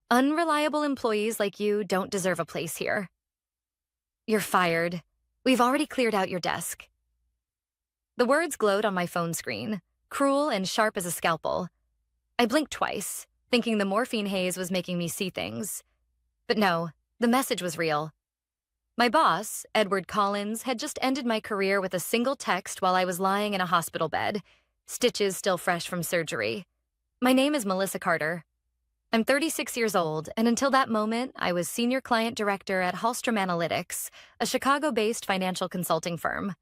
Unreliable employees like you don't deserve a place here. You're fired. We've already cleared out your desk. The words glowed on my phone screen, cruel and sharp as a scalpel. I blinked twice, thinking the morphine haze was making me see things. But no, the message was real. My boss, Edward Collins, had just ended my career with a single text while I was lying in a hospital bed, stitches still fresh from surgery. My name is Melissa Carter. I'm 36 years old, and until that moment, I was senior client director at Hallstrom Analytics, a Chicago-based financial consulting firm.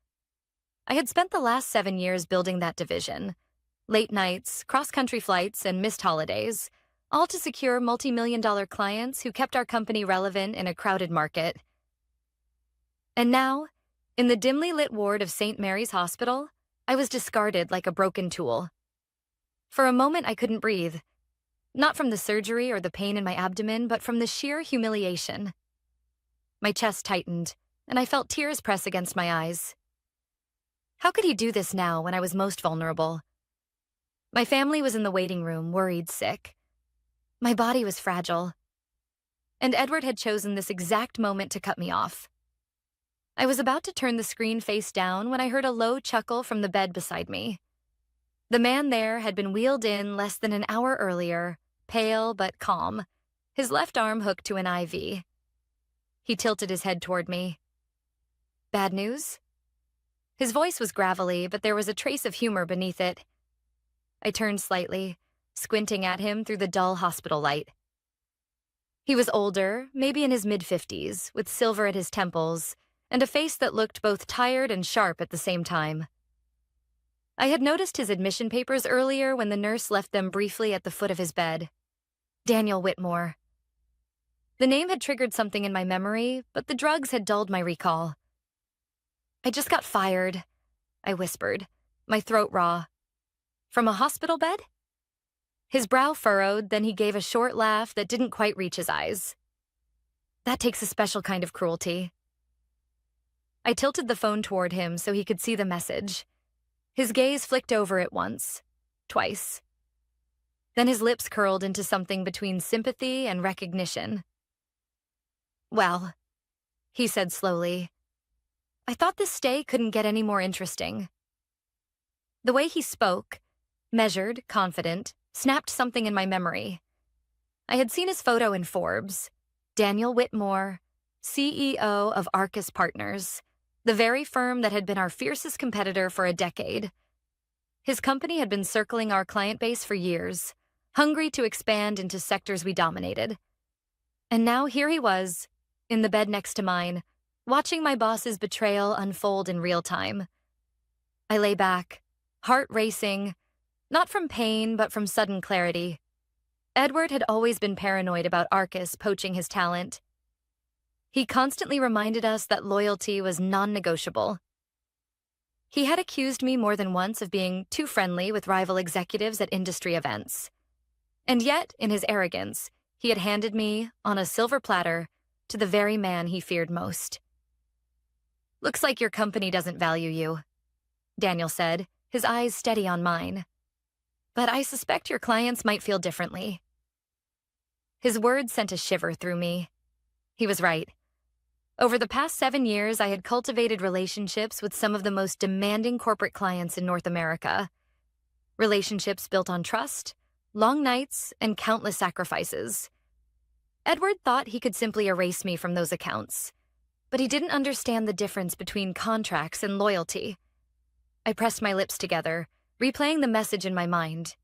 I had spent the last 7 years building that division. Late nights, cross-country flights, and missed holidays, all to secure multi-million-dollar clients who kept our company relevant in a crowded market. And now, in the dimly lit ward of St. Mary's Hospital, I was discarded like a broken tool. For a moment, I couldn't breathe. Not from the surgery or the pain in my abdomen, but from the sheer humiliation. My chest tightened, and I felt tears press against my eyes. How could he do this now when I was most vulnerable? My family was in the waiting room, worried sick. My body was fragile. And Edward had chosen this exact moment to cut me off. I was about to turn the screen face down when I heard a low chuckle from the bed beside me. The man there had been wheeled in less than an hour earlier, pale but calm, his left arm hooked to an IV. He tilted his head toward me. Bad news? His voice was gravelly, but there was a trace of humor beneath it. I turned slightly, squinting at him through the dull hospital light. He was older, maybe in his mid-50s, with silver at his temples, and a face that looked both tired and sharp at the same time. I had noticed his admission papers earlier when the nurse left them briefly at the foot of his bed. Daniel Whitmore. The name had triggered something in my memory, but the drugs had dulled my recall. I just got fired, I whispered, my throat raw. From a hospital bed? His brow furrowed, then he gave a short laugh that didn't quite reach his eyes. That takes a special kind of cruelty. I tilted the phone toward him so he could see the message. His gaze flicked over it once, twice. Then his lips curled into something between sympathy and recognition. Well, he said slowly, I thought this stay couldn't get any more interesting. The way he spoke, measured, confident, snapped something in my memory. I had seen his photo in Forbes. Daniel Whitmore, CEO of Arcus Partners, the very firm that had been our fiercest competitor for a decade. His company had been circling our client base for years, hungry to expand into sectors we dominated. And now here he was, in the bed next to mine, watching my boss's betrayal unfold in real time. I lay back, heart racing, not from pain, but from sudden clarity. Edward had always been paranoid about Arcus poaching his talent. He constantly reminded us that loyalty was non-negotiable. He had accused me more than once of being too friendly with rival executives at industry events. And yet, in his arrogance, he had handed me, on a silver platter, to the very man he feared most. Looks like your company doesn't value you, Daniel said, his eyes steady on mine. But I suspect your clients might feel differently. His words sent a shiver through me. He was right. Over the past 7 years, I had cultivated relationships with some of the most demanding corporate clients in North America. Relationships built on trust, long nights, and countless sacrifices. Edward thought he could simply erase me from those accounts, but he didn't understand the difference between contracts and loyalty. I pressed my lips together, replaying the message in my mind.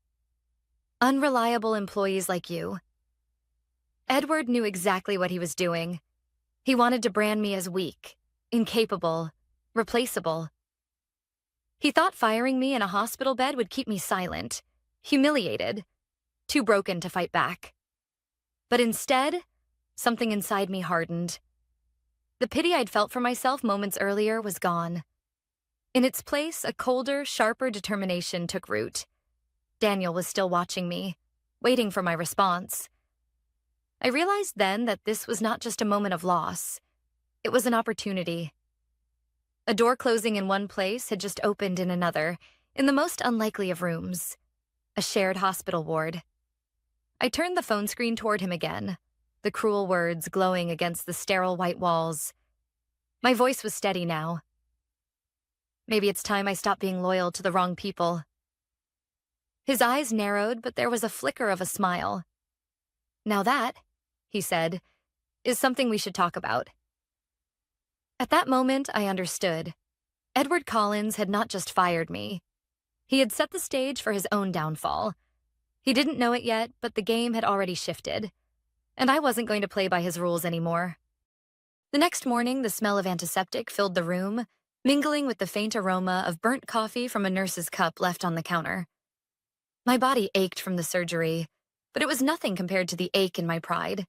Unreliable employees like you. Edward knew exactly what he was doing. He wanted to brand me as weak, incapable, replaceable. He thought firing me in a hospital bed would keep me silent, humiliated, too broken to fight back. But instead, something inside me hardened. The pity I'd felt for myself moments earlier was gone. In its place, a colder, sharper determination took root. Daniel was still watching me, waiting for my response. I realized then that this was not just a moment of loss. It was an opportunity. A door closing in one place had just opened in another, in the most unlikely of rooms, a shared hospital ward. I turned the phone screen toward him again, the cruel words glowing against the sterile white walls. My voice was steady now. Maybe it's time I stopped being loyal to the wrong people. His eyes narrowed, but there was a flicker of a smile. Now that, he said, is something we should talk about. At that moment, I understood. Edward Collins had not just fired me. He had set the stage for his own downfall. He didn't know it yet, but the game had already shifted, and I wasn't going to play by his rules anymore. The next morning, the smell of antiseptic filled the room, mingling with the faint aroma of burnt coffee from a nurse's cup left on the counter. My body ached from the surgery, but it was nothing compared to the ache in my pride.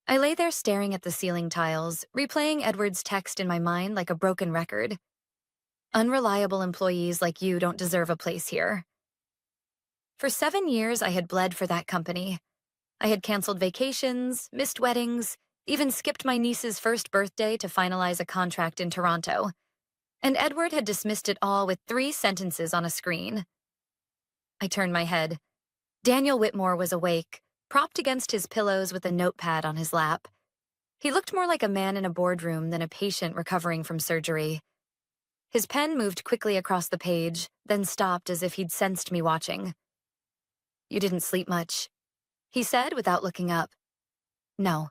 I lay there staring at the ceiling tiles, replaying Edward's text in my mind like a broken record. Unreliable employees like you don't deserve a place here. For 7 years, I had bled for that company. I had canceled vacations, missed weddings, even skipped my niece's first birthday to finalize a contract in Toronto. And Edward had dismissed it all with 3 sentences on a screen. I turned my head. Daniel Whitmore was awake, propped against his pillows with a notepad on his lap. He looked more like a man in a boardroom than a patient recovering from surgery. His pen moved quickly across the page, then stopped as if he'd sensed me watching. "You didn't sleep much," he said without looking up. "No,"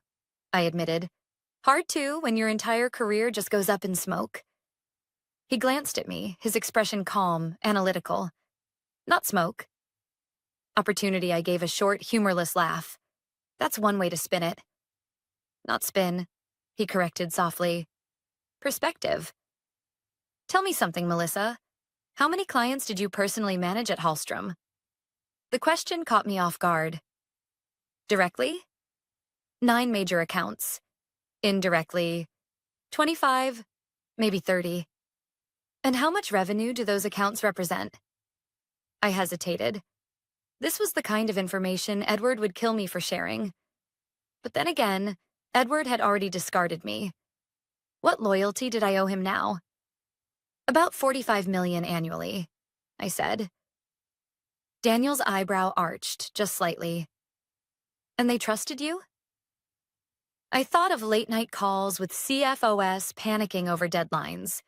I admitted. "Hard to when your entire career just goes up in smoke." He glanced at me, his expression calm, analytical. "Not smoke." Opportunity, I gave a short, humorless laugh. "That's one way to spin it." "Not spin," he corrected softly. "Perspective." "Tell me something, Melissa. How many clients did you personally manage at Hallstrom?" The question caught me off guard. Directly? 9 major accounts. Indirectly, 25, maybe 30. And how much revenue do those accounts represent? I hesitated. This was the kind of information Edward would kill me for sharing. But then again, Edward had already discarded me. What loyalty did I owe him now? "About 45 million annually," I said. Daniel's eyebrow arched, just slightly. "And they trusted you?" I thought of late-night calls with CFOs panicking over deadlines,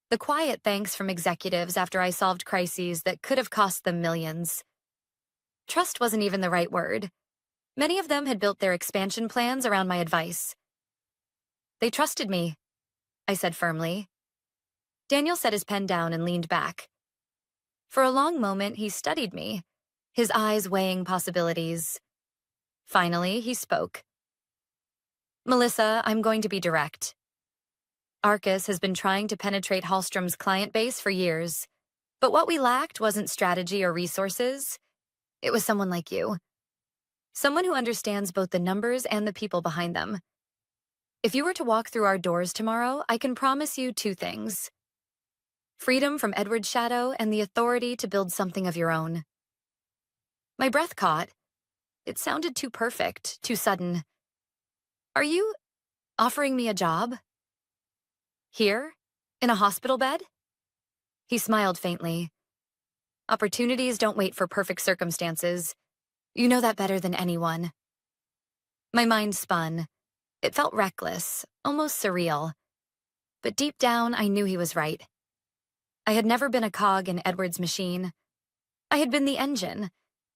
the quiet thanks from executives after I solved crises that could have cost them millions. Trust wasn't even the right word. Many of them had built their expansion plans around my advice. "They trusted me," I said firmly. Daniel set his pen down and leaned back. For a long moment, he studied me, his eyes weighing possibilities. Finally, he spoke. "Melissa, I'm going to be direct. Arcus has been trying to penetrate Hallstrom's client base for years, but what we lacked wasn't strategy or resources. It was someone like you. Someone who understands both the numbers and the people behind them. If you were to walk through our doors tomorrow, I can promise you 2 things. Freedom from Edward's shadow and the authority to build something of your own." My breath caught. It sounded too perfect, too sudden. "Are you offering me a job? Here? In a hospital bed?" He smiled faintly. "Opportunities don't wait for perfect circumstances. You know that better than anyone." My mind spun. It felt reckless, almost surreal. But deep down, I knew he was right. I had never been a cog in Edward's machine. I had been the engine,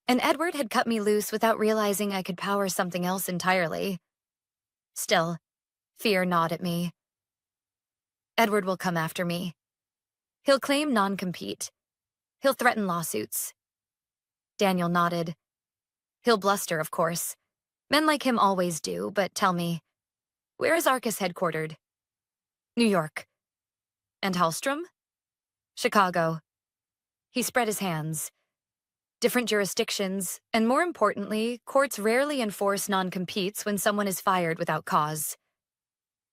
and Edward had cut me loose without realizing I could power something else entirely. Still, fear gnawed at me. Edward will come after me. He'll claim non-compete. He'll threaten lawsuits. Daniel nodded. He'll bluster, of course. Men like him always do, but tell me, where is Arcus headquartered? New York. And Hallstrom? Chicago. He spread his hands. Different jurisdictions, and more importantly, courts rarely enforce non-competes when someone is fired without cause.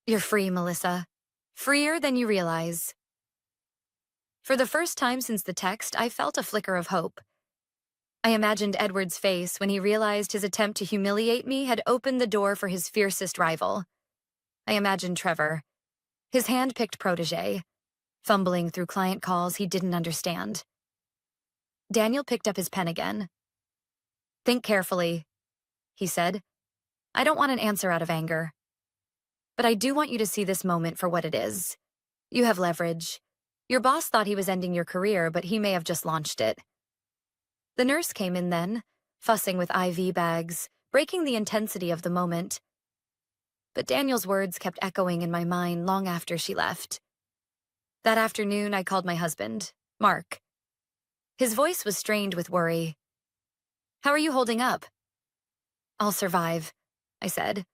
You're free, Melissa. Freer than you realize. For the first time since the text, I felt a flicker of hope. I imagined Edward's face when he realized his attempt to humiliate me had opened the door for his fiercest rival. I imagined Trevor, his hand-picked protege, fumbling through client calls he didn't understand. Daniel picked up his pen again. Think carefully. he said. I don't want an answer out of anger. But I do want you to see this moment for what it is. You have leverage. Your boss thought he was ending your career, but he may have just launched it. The nurse came in then, fussing with IV bags, breaking the intensity of the moment. But Daniel's words kept echoing in my mind long after she left. That afternoon, I called my husband, Mark. His voice was strained with worry. How are you holding up? I'll survive, I said.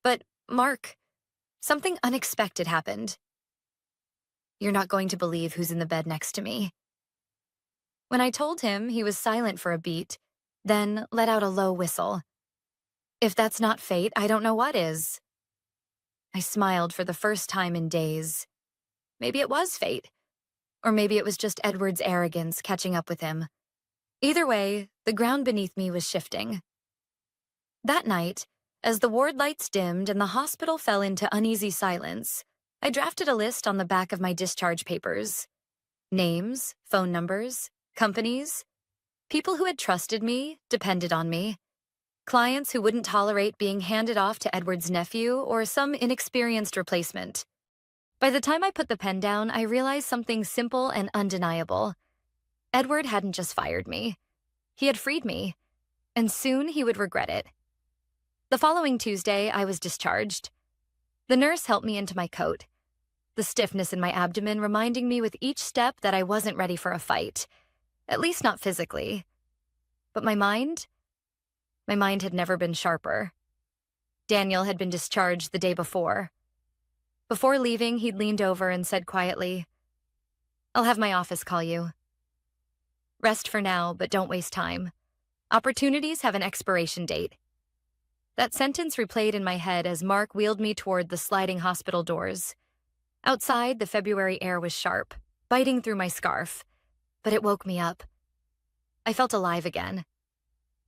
But, Mark, something unexpected happened. You're not going to believe who's in the bed next to me. When I told him, he was silent for a beat, then let out a low whistle. If that's not fate, I don't know what is. I smiled for the first time in days. Maybe it was fate. Or maybe it was just Edward's arrogance catching up with him. Either way, the ground beneath me was shifting. That night, as the ward lights dimmed and the hospital fell into uneasy silence, I drafted a list on the back of my discharge papers. Names, phone numbers, companies, people who had trusted me, depended on me, clients who wouldn't tolerate being handed off to Edward's nephew or some inexperienced replacement. By the time I put the pen down, I realized something simple and undeniable. Edward hadn't just fired me. He had freed me, and soon he would regret it. The following Tuesday, I was discharged. The nurse helped me into my coat, the stiffness in my abdomen reminding me with each step that I wasn't ready for a fight, at least not physically. But my mind had never been sharper. Daniel had been discharged the day before. Before leaving, he'd leaned over and said quietly, I'll have my office call you. Rest for now, but don't waste time. Opportunities have an expiration date. That sentence replayed in my head as Mark wheeled me toward the sliding hospital doors. Outside, the February air was sharp, biting through my scarf, but it woke me up. I felt alive again.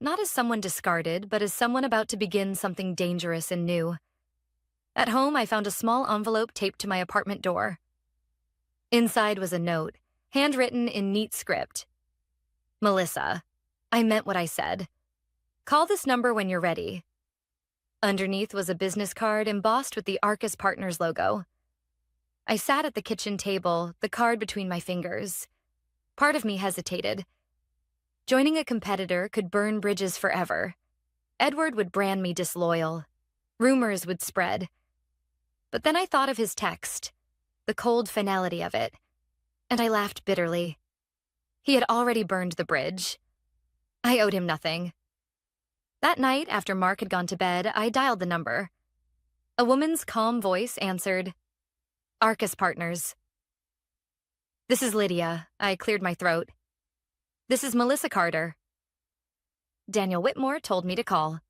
Not as someone discarded, but as someone about to begin something dangerous and new. At home, I found a small envelope taped to my apartment door. Inside was a note, handwritten in neat script. Melissa, I meant what I said. Call this number when you're ready. Underneath was a business card embossed with the Arcus Partners logo. I sat at the kitchen table, the card between my fingers. Part of me hesitated. Joining a competitor could burn bridges forever. Edward would brand me disloyal. Rumors would spread. But then I thought of his text, the cold finality of it, and I laughed bitterly. He had already burned the bridge. I owed him nothing. That night, after Mark had gone to bed, I dialed the number. A woman's calm voice answered, Arcus Partners. This is Lydia. I cleared my throat. This is Melissa Carter. Daniel Whitmore told me to call.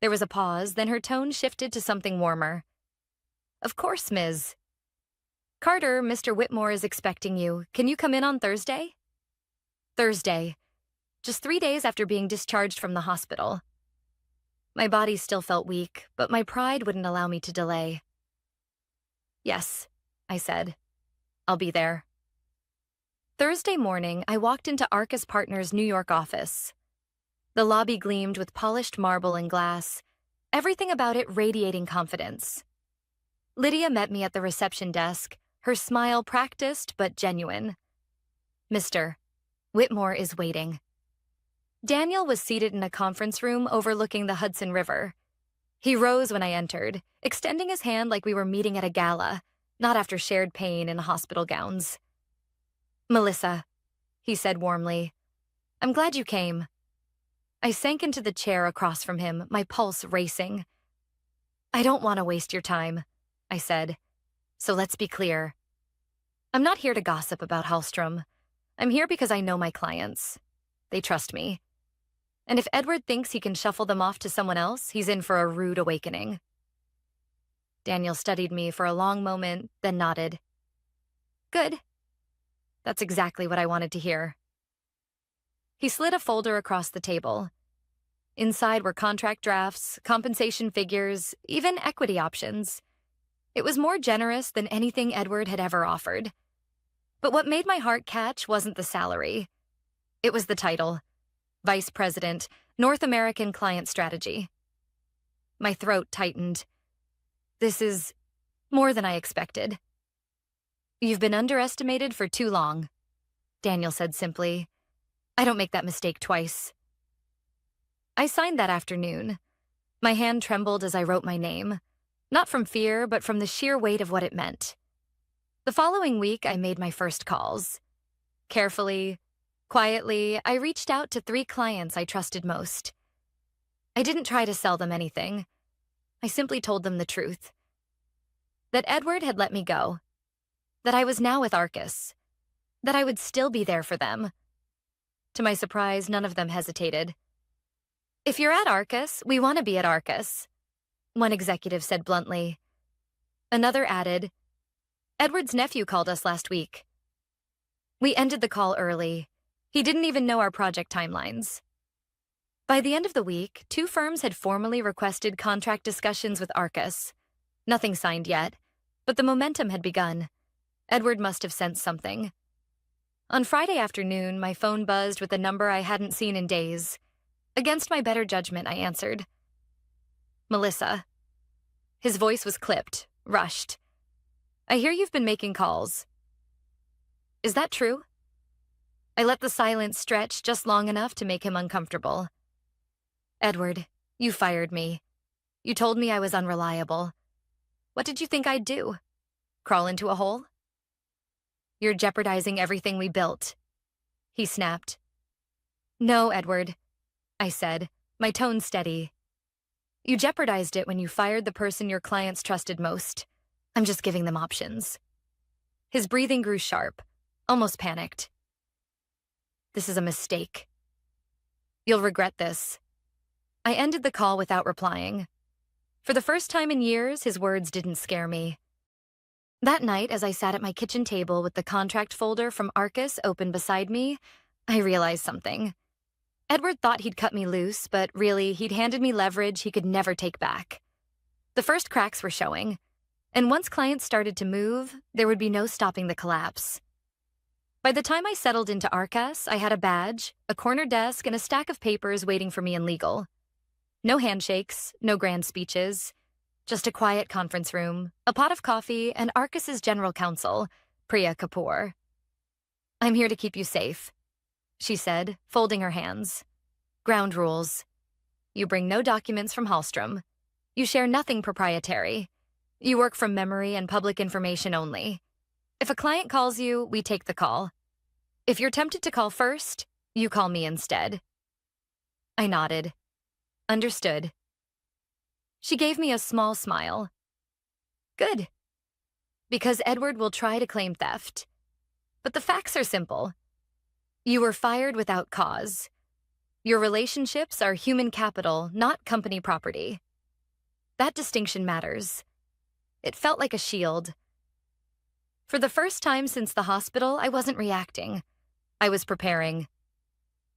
There was a pause, then her tone shifted to something warmer. Of course, Ms. Carter, Mr. Whitmore is expecting you. Can you come in on Thursday? Thursday. Just 3 days after being discharged from the hospital. My body still felt weak, but my pride wouldn't allow me to delay. Yes, I said. I'll be there. Thursday morning, I walked into Arcus Partners' New York office. The lobby gleamed with polished marble and glass, everything about it radiating confidence. Lydia met me at the reception desk, her smile practiced but genuine. Mr. Whitmore is waiting. Daniel was seated in a conference room overlooking the Hudson River. He rose when I entered, extending his hand like we were meeting at a gala, not after shared pain in hospital gowns. Melissa, he said warmly, I'm glad you came. I sank into the chair across from him, my pulse racing. I don't want to waste your time, I said. So let's be clear. I'm not here to gossip about Hallstrom. I'm here because I know my clients. They trust me. And if Edward thinks he can shuffle them off to someone else, he's in for a rude awakening. Daniel studied me for a long moment, then nodded. Good. That's exactly what I wanted to hear. He slid a folder across the table. Inside were contract drafts, compensation figures, even equity options. It was more generous than anything Edward had ever offered. But what made my heart catch wasn't the salary. It was the title. Vice President, North American Client Strategy. My throat tightened. This is more than I expected. You've been underestimated for too long, Daniel said simply. I don't make that mistake twice. I signed that afternoon. My hand trembled as I wrote my name, not from fear, but from the sheer weight of what it meant. The following week, I made my first calls. Carefully, quietly, I reached out to 3 clients I trusted most. I didn't try to sell them anything. I simply told them the truth. That Edward had let me go. That I was now with Arcus. That I would still be there for them. To my surprise, none of them hesitated. If you're at Arcus, we want to be at Arcus, one executive said bluntly. Another added, Edward's nephew called us last week. We ended the call early. He didn't even know our project timelines. By the end of the week, 2 firms had formally requested contract discussions with Arcus. Nothing signed yet, but the momentum had begun. Edward must have sensed something. On Friday afternoon, my phone buzzed with a number I hadn't seen in days. Against my better judgment, I answered. Melissa. His voice was clipped, rushed. I hear you've been making calls. Is that true? I let the silence stretch just long enough to make him uncomfortable. Edward, you fired me. You told me I was unreliable. What did you think I'd do? Crawl into a hole? You're jeopardizing everything we built, he snapped. No, Edward, I said, my tone steady. You jeopardized it when you fired the person your clients trusted most. I'm just giving them options. His breathing grew sharp, almost panicked. This is a mistake. You'll regret this. I ended the call without replying. For the first time in years, his words didn't scare me. That night, as I sat at my kitchen table with the contract folder from Arcus open beside me, I realized something. Edward thought he'd cut me loose, but really, he'd handed me leverage he could never take back. The first cracks were showing, and once clients started to move, there would be no stopping the collapse. By the time I settled into Arcus, I had a badge, a corner desk, and a stack of papers waiting for me in legal. No handshakes, no grand speeches, just a quiet conference room, a pot of coffee, and Arcus's general counsel, Priya Kapoor. I'm here to keep you safe, she said, folding her hands. Ground rules. You bring no documents from Hallstrom. You share nothing proprietary. You work from memory and public information only. If a client calls you, we take the call. If you're tempted to call first, you call me instead. I nodded. Understood. She gave me a small smile. Good. Because Edward will try to claim theft. But the facts are simple. You were fired without cause. Your relationships are human capital, not company property. That distinction matters. It felt like a shield. For the first time since the hospital, I wasn't reacting. I was preparing.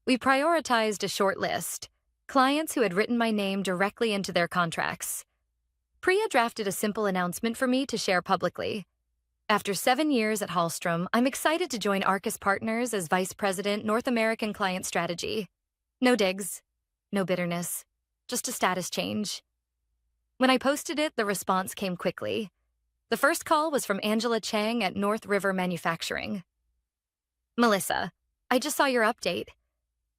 We prioritized a short list. Clients who had written my name directly into their contracts. Priya drafted a simple announcement for me to share publicly. After 7 years at Hallstrom, I'm excited to join Arcus Partners as Vice President, North American Client Strategy. No digs, no bitterness, just a status change. When I posted it, the response came quickly. The first call was from Angela Chang at North River Manufacturing. Melissa, I just saw your update.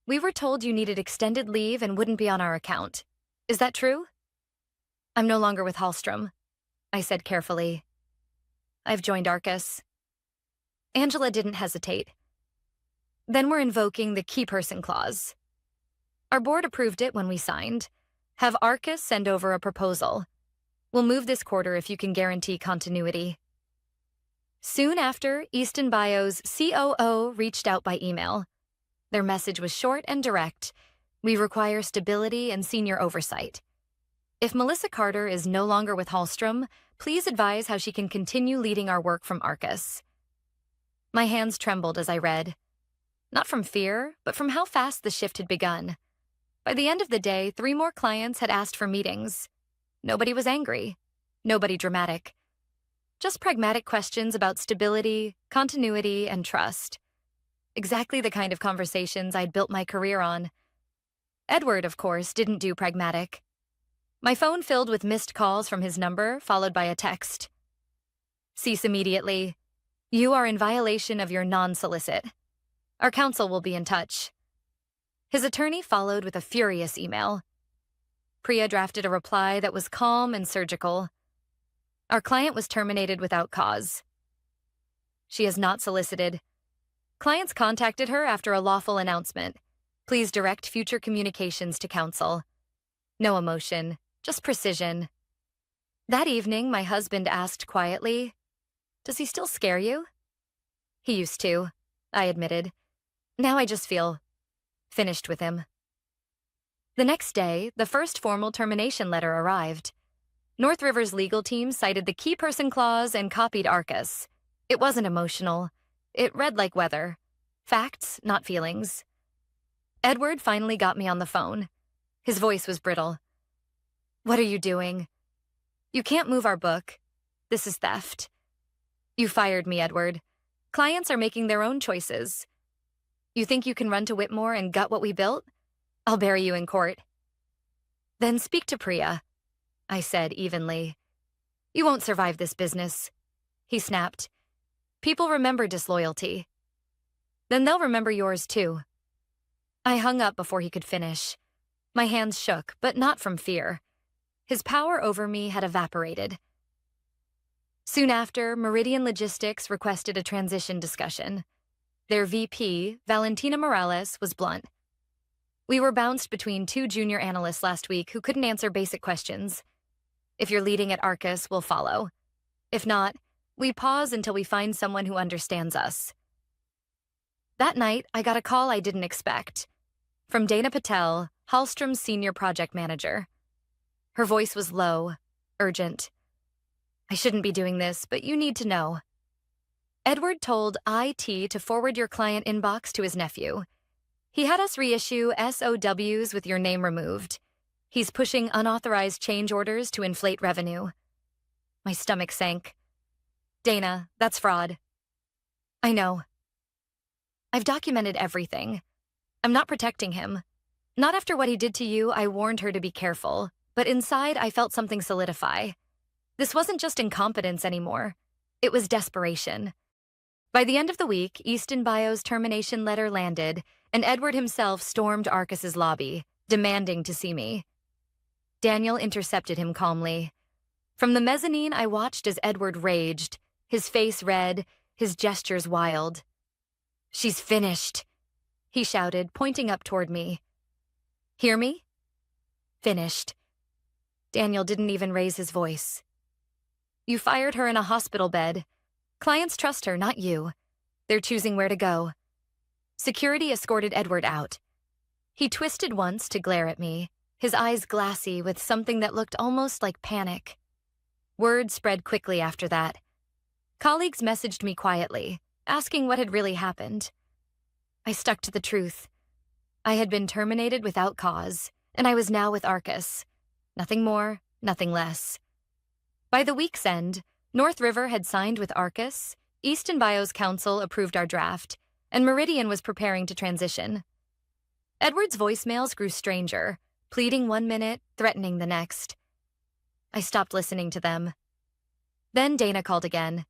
We were told you needed extended leave and wouldn't be on our account. Is that true? I'm no longer with Hallstrom, I said carefully. I've joined Arcus. Angela didn't hesitate. Then we're invoking the key person clause. Our board approved it when we signed. Have Arcus send over a proposal. We'll move this quarter if you can guarantee continuity. Soon after, Easton Bio's COO reached out by email. Their message was short and direct. We require stability and senior oversight. If Melissa Carter is no longer with Hallstrom, please advise how she can continue leading our work from Arcus. My hands trembled as I read. Not from fear, but from how fast the shift had begun. By the end of the day, 3 more clients had asked for meetings. Nobody was angry. Nobody dramatic. Just pragmatic questions about stability, continuity, and trust. Exactly the kind of conversations I'd built my career on. Edward, of course, didn't do pragmatic. My phone filled with missed calls from his number, followed by a text. Cease immediately. You are in violation of your non-solicit. Our counsel will be in touch. His attorney followed with a furious email. Priya drafted a reply that was calm and surgical. Our client was terminated without cause. She is not solicited. Clients contacted her after a lawful announcement. Please direct future communications to counsel. No emotion, just precision. That evening, my husband asked quietly, "Does he still scare you?" He used to, I admitted. Now I just feel finished with him. The next day, the first formal termination letter arrived. North River's legal team cited the key person clause and copied Arcus. It wasn't emotional. It read like weather. Facts, not feelings. Edward finally got me on the phone. His voice was brittle. What are you doing? You can't move our book. This is theft. You fired me, Edward. Clients are making their own choices. You think you can run to Whitmore and gut what we built? I'll bury you in court. Then speak to Priya, I said evenly. You won't survive this business. He snapped. People remember disloyalty. Then they'll remember yours too. I hung up before he could finish. My hands shook, but not from fear. His power over me had evaporated. Soon after, Meridian Logistics requested a transition discussion. Their VP, Valentina Morales, was blunt. We were bounced between two junior analysts last week who couldn't answer basic questions. If you're leading at Arcus, we'll follow. If not, we pause until we find someone who understands us. That night, I got a call I didn't expect. From Dana Patel, Hallstrom's senior project manager. Her voice was low, urgent. I shouldn't be doing this, but you need to know. Edward told IT to forward your client inbox to his nephew. He had us reissue SOWs with your name removed. He's pushing unauthorized change orders to inflate revenue. My stomach sank. Dana, that's fraud. I know. I've documented everything. I'm not protecting him. Not after what he did to you, I warned her to be careful, but inside I felt something solidify. This wasn't just incompetence anymore. It was desperation. By the end of the week, Easton Bio's termination letter landed, and Edward himself stormed Arcus's lobby, demanding to see me. Daniel intercepted him calmly. From the mezzanine, I watched as Edward raged, his face red, his gestures wild. She's finished, he shouted, pointing up toward me. Hear me? Finished. Daniel didn't even raise his voice. You fired her in a hospital bed. Clients trust her, not you. They're choosing where to go. Security escorted Edward out. He twisted once to glare at me, his eyes glassy with something that looked almost like panic. Word spread quickly after that. Colleagues messaged me quietly, asking what had really happened. I stuck to the truth. I had been terminated without cause, and I was now with Arcus. Nothing more, nothing less. By the week's end, North River had signed with Arcus, Easton Bio's counsel approved our draft, and Meridian was preparing to transition. Edward's voicemails grew stranger, pleading one minute, threatening the next. I stopped listening to them. Then Dana called again.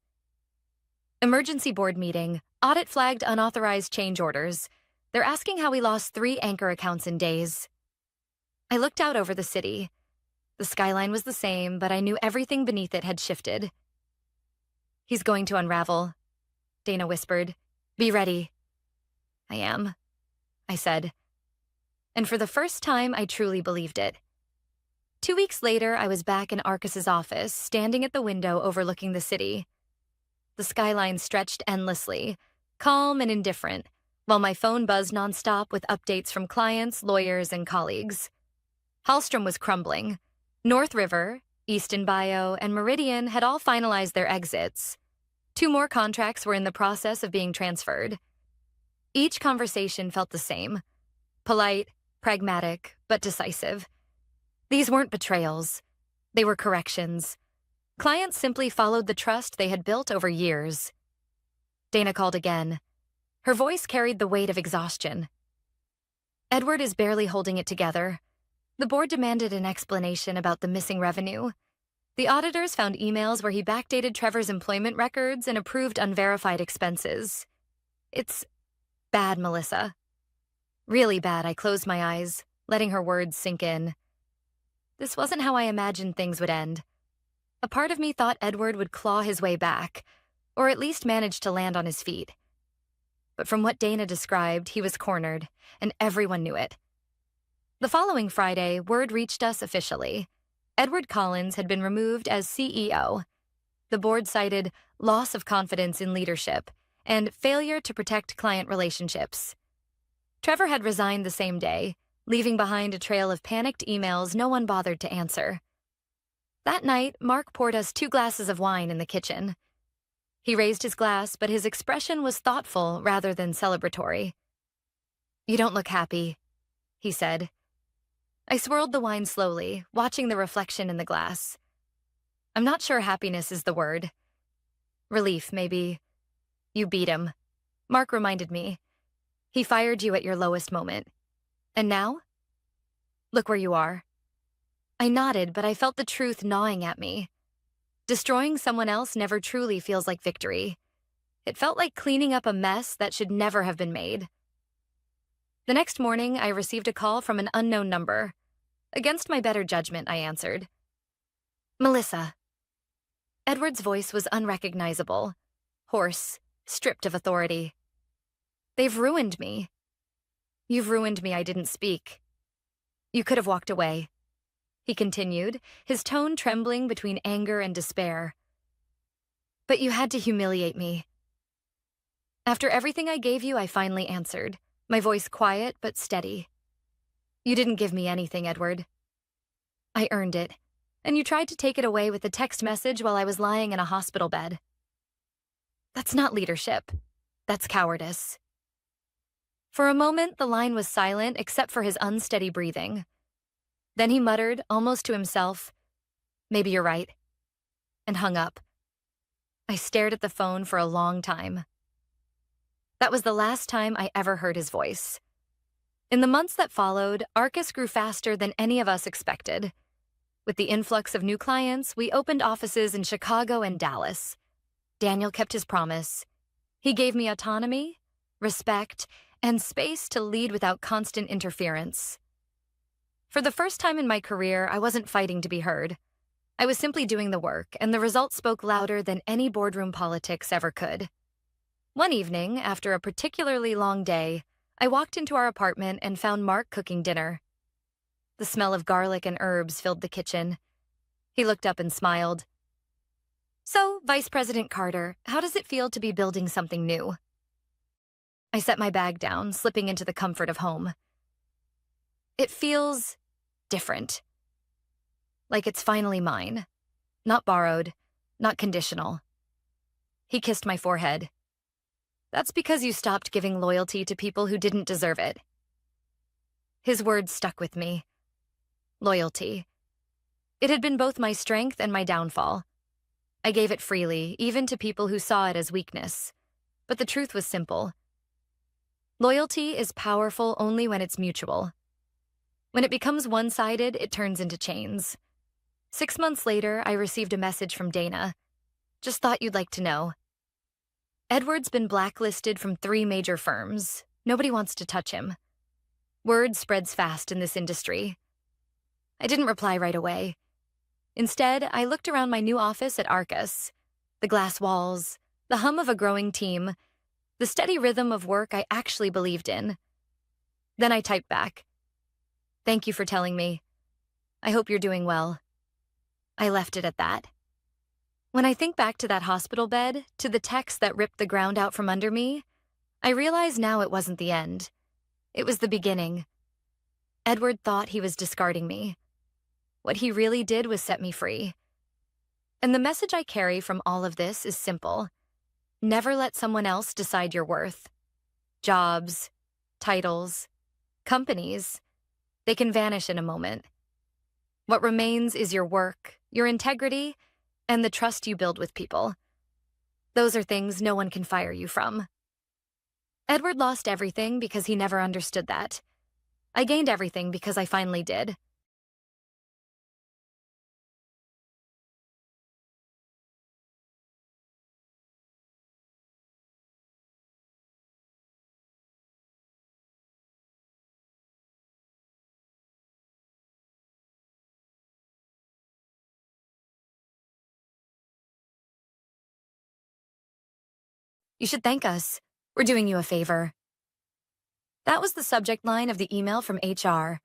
Emergency board meeting, audit flagged unauthorized change orders. They're asking how we lost 3 anchor accounts in days. I looked out over the city. The skyline was the same, but I knew everything beneath it had shifted. He's going to unravel, Dana whispered. Be ready. I am, I said. And for the first time, I truly believed it. 2 weeks later, I was back in Arcus's office, standing at the window overlooking the city. The skyline stretched endlessly, calm and indifferent, while my phone buzzed nonstop with updates from clients, lawyers, and colleagues. Hallstrom was crumbling. North River, Easton Bio, and Meridian had all finalized their exits. 2 more contracts were in the process of being transferred. Each conversation felt the same. Polite, pragmatic, but decisive. These weren't betrayals. They were corrections. Clients simply followed the trust they had built over years. Dana called again. Her voice carried the weight of exhaustion. Edward is barely holding it together. The board demanded an explanation about the missing revenue. The auditors found emails where he backdated Trevor's employment records and approved unverified expenses. It's bad, Melissa. Really bad. I closed my eyes, letting her words sink in. This wasn't how I imagined things would end. A part of me thought Edward would claw his way back, or at least manage to land on his feet. But from what Dana described, he was cornered, and everyone knew it. The following Friday, word reached us officially. Edward Collins had been removed as CEO. The board cited loss of confidence in leadership and failure to protect client relationships. Trevor had resigned the same day, leaving behind a trail of panicked emails no one bothered to answer. That night, Mark poured us 2 glasses of wine in the kitchen. He raised his glass, but his expression was thoughtful rather than celebratory. "You don't look happy," he said. I swirled the wine slowly, watching the reflection in the glass. I'm not sure happiness is the word. Relief, maybe. You beat him. Mark reminded me. He fired you at your lowest moment. And now? Look where you are. I nodded, but I felt the truth gnawing at me. Destroying someone else never truly feels like victory. It felt like cleaning up a mess that should never have been made. The next morning, I received a call from an unknown number. Against my better judgment, I answered. Melissa. Edward's voice was unrecognizable, hoarse, stripped of authority. They've ruined me. You've ruined me, I didn't speak. You could have walked away. He continued, his tone trembling between anger and despair. But you had to humiliate me. After everything I gave you, I finally answered, my voice quiet but steady. You didn't give me anything, Edward. I earned it, and you tried to take it away with a text message while I was lying in a hospital bed. That's not leadership. That's cowardice. For a moment, the line was silent except for his unsteady breathing. Then he muttered, almost to himself, maybe you're right, and hung up. I stared at the phone for a long time. That was the last time I ever heard his voice. In the months that followed, Arcus grew faster than any of us expected. With the influx of new clients, we opened offices in Chicago and Dallas. Daniel kept his promise. He gave me autonomy, respect, and space to lead without constant interference. For the first time in my career, I wasn't fighting to be heard. I was simply doing the work, and the results spoke louder than any boardroom politics ever could. One evening, after a particularly long day, I walked into our apartment and found Mark cooking dinner. The smell of garlic and herbs filled the kitchen. He looked up and smiled. So, Vice President Carter, how does it feel to be building something new? I set my bag down, slipping into the comfort of home. It feels different. Like it's finally mine. Not borrowed, not conditional. He kissed my forehead. That's because you stopped giving loyalty to people who didn't deserve it. His words stuck with me. Loyalty. It had been both my strength and my downfall. I gave it freely, even to people who saw it as weakness. But the truth was simple. Loyalty is powerful only when it's mutual. When it becomes one-sided, it turns into chains. 6 months later, I received a message from Dana. Just thought you'd like to know. Edward's been blacklisted from 3 major firms. Nobody wants to touch him. Word spreads fast in this industry. I didn't reply right away. Instead, I looked around my new office at Arcus. The glass walls, the hum of a growing team, the steady rhythm of work I actually believed in. Then I typed back. Thank you for telling me. I hope you're doing well. I left it at that. When I think back to that hospital bed, to the text that ripped the ground out from under me, I realize now it wasn't the end. It was the beginning. Edward thought he was discarding me. What he really did was set me free. And the message I carry from all of this is simple. Never let someone else decide your worth. Jobs, titles, companies, they can vanish in a moment. What remains is your work, your integrity, and the trust you build with people. Those are things no one can fire you from. Edward lost everything because he never understood that. I gained everything because I finally did. You should thank us. We're doing you a favor. That was the subject line of the email from HR.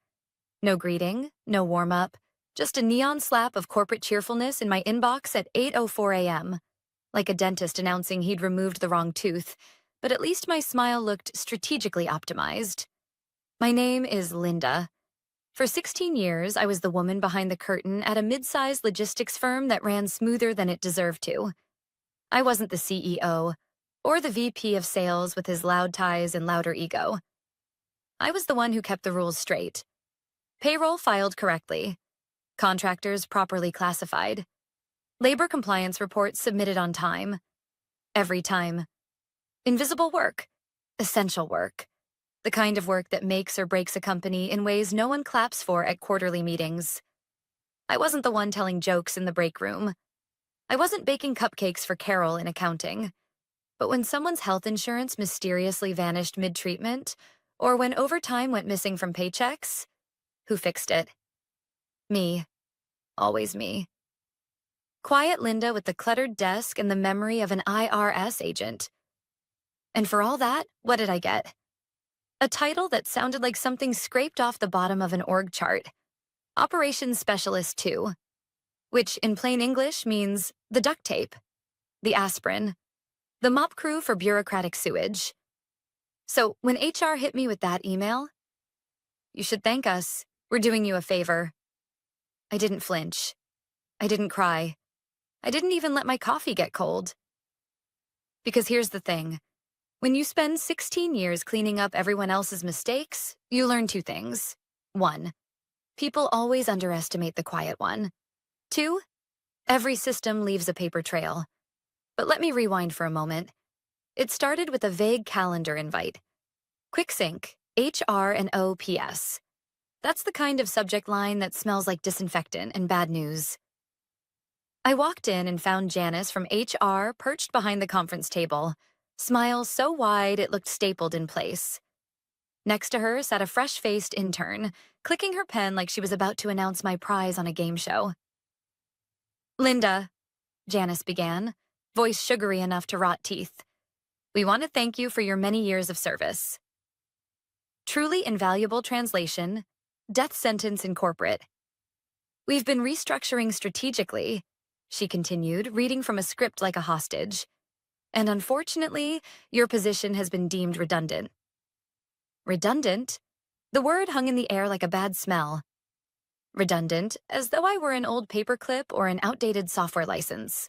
No greeting, no warm-up, just a neon slap of corporate cheerfulness in my inbox at 8:04 a.m., like a dentist announcing he'd removed the wrong tooth, but at least my smile looked strategically optimized. My name is Linda. For 16 years, I was the woman behind the curtain at a mid-sized logistics firm that ran smoother than it deserved to. I wasn't the CEO, or the VP of sales with his loud ties and louder ego. I was the one who kept the rules straight. Payroll filed correctly, contractors properly classified, labor compliance reports submitted on time. Every time. Invisible work. Essential work. The kind of work that makes or breaks a company in ways no one claps for at quarterly meetings. I wasn't the one telling jokes in the break room. I wasn't baking cupcakes for Carol in accounting. But when someone's health insurance mysteriously vanished mid-treatment, or when overtime went missing from paychecks, who fixed it? Me. Always me. Quiet Linda with the cluttered desk and the memory of an IRS agent. And for all that, what did I get? A title that sounded like something scraped off the bottom of an org chart. Operations Specialist 2, which in plain English means the duct tape, the aspirin, the mop crew for bureaucratic sewage. So when HR hit me with that email, you should thank us. We're doing you a favor. I didn't flinch. I didn't cry. I didn't even let my coffee get cold. Because here's the thing. When you spend 16 years cleaning up everyone else's mistakes, you learn two things. 1, people always underestimate the quiet one. 2, every system leaves a paper trail. But let me rewind for a moment. It started with a vague calendar invite. Quick sync, HR and OPS. That's the kind of subject line that smells like disinfectant and bad news. I walked in and found Janice from HR perched behind the conference table, smile so wide it looked stapled in place. Next to her sat a fresh-faced intern, clicking her pen like she was about to announce my prize on a game show. Linda, Janice began, voice sugary enough to rot teeth. We want to thank you for your many years of service. Truly invaluable translation, death sentence in corporate. We've been restructuring strategically, she continued, reading from a script like a hostage. And unfortunately, your position has been deemed redundant. Redundant? The word hung in the air like a bad smell. Redundant, as though I were an old paperclip or an outdated software license.